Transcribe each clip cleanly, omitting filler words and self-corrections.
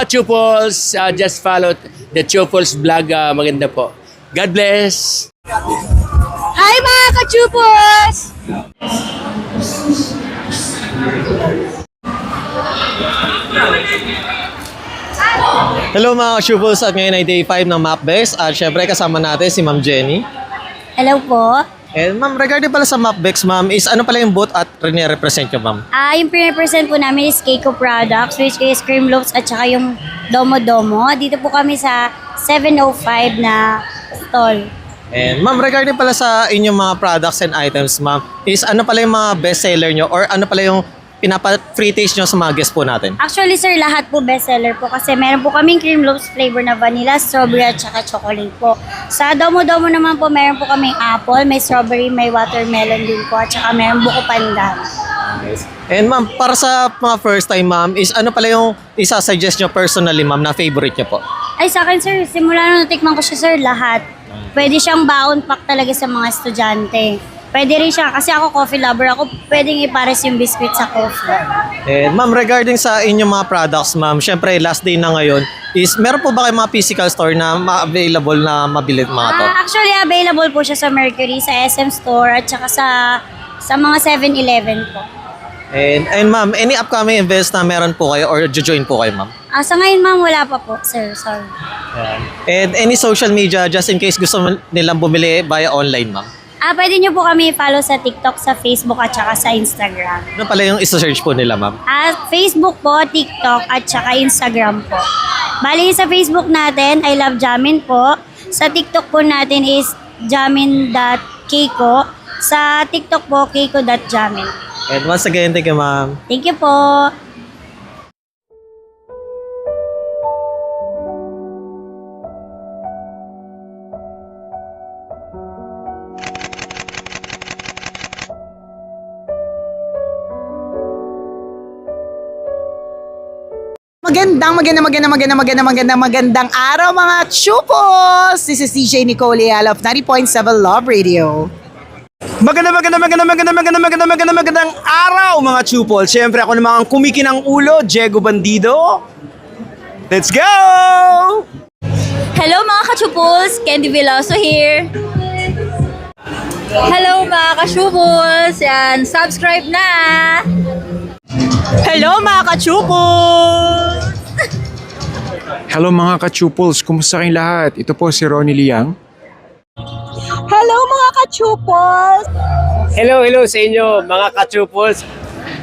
ka-Chuples, just follow the Chuples vlog. Maganda po. God bless! Hi mga ka-Chuples! Hello mga ka-Chuples, at ngayon ay day 5 ng MapBex at syempre kasama natin si Ma'am Jenny. Hello po. And ma'am, regarding pala sa MapBex ma'am, is ano pala yung booth at represent nyo ma'am? Yung pre-present po namin is Keiko Products, which is cream loaves at saka yung Domo Domo. Dito po kami sa 705 na stall. And ma'am, regarding pala sa inyong mga products and items ma'am, is ano pala yung mga best seller nyo or ano pala yung pinapa-free taste nyo sa mga guests po natin? Actually sir, lahat po bestseller po kasi meron po kaming cream loaves flavor na vanilla, strawberry at saka chocolate po. Sa Domo Domo naman po, meron po kaming apple, may strawberry, may watermelon din po at saka meron buko pandan. And ma'am, para sa mga first time ma'am, is ano pala yung isa-suggest nyo personally ma'am na favorite nyo po? Ay sa akin sir, simula nung natikman ko siya sir, lahat. Pwede siyang baon pack talaga sa mga estudyante. Pwede rin siya, kasi ako coffee lover ako, pwedeng ipares yung biscuit sa coffee. And ma'am, regarding sa inyong mga products ma'am, syempre last day na ngayon, is meron po ba kayong mga physical store na available na mabili mga to? Actually, available po siya sa Mercury, sa SM Store, at saka sa mga 7-Eleven po. And ma'am, any upcoming events na meron po kayo or join po kayo ma'am? Sa ngayon ma'am, wala pa po, sir. Sorry. And any social media just in case gusto nilang bumili via online ma'am? Pwede nyo po kami follow sa TikTok, sa Facebook, at saka sa Instagram. Ano pala yung isa-search po nila ma'am? Facebook po, TikTok, at saka Instagram po. Bali sa Facebook natin, I Love Jamin po. Sa TikTok po natin is jamin.keiko. Sa TikTok po, keiko.jamin. And once again, thank you ma'am. Thank you po. Magandang araw mga Chupos! This is DJ Nicole Leal of 90.7 Love Radio. Magandang araw mga Chupol. Siyempre ako naman ang kumikinang ulo, Diego Bandido. Let's go! Hello mga ka-Chupos! Candy Veloso here. Hello mga ka-Chupos! Yan, subscribe na! Hello mga ka-Chupol! Hello mga ka-Chuples, kumusta kayong lahat? Ito po si Ronnie Liang. Hello mga ka-Chupol! Hello sa inyo mga ka-Chuples.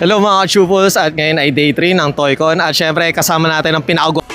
Hello mga ka-Chuples, at ngayon ay day 3 ng ToyCon at syempre kasama natin ang pinakago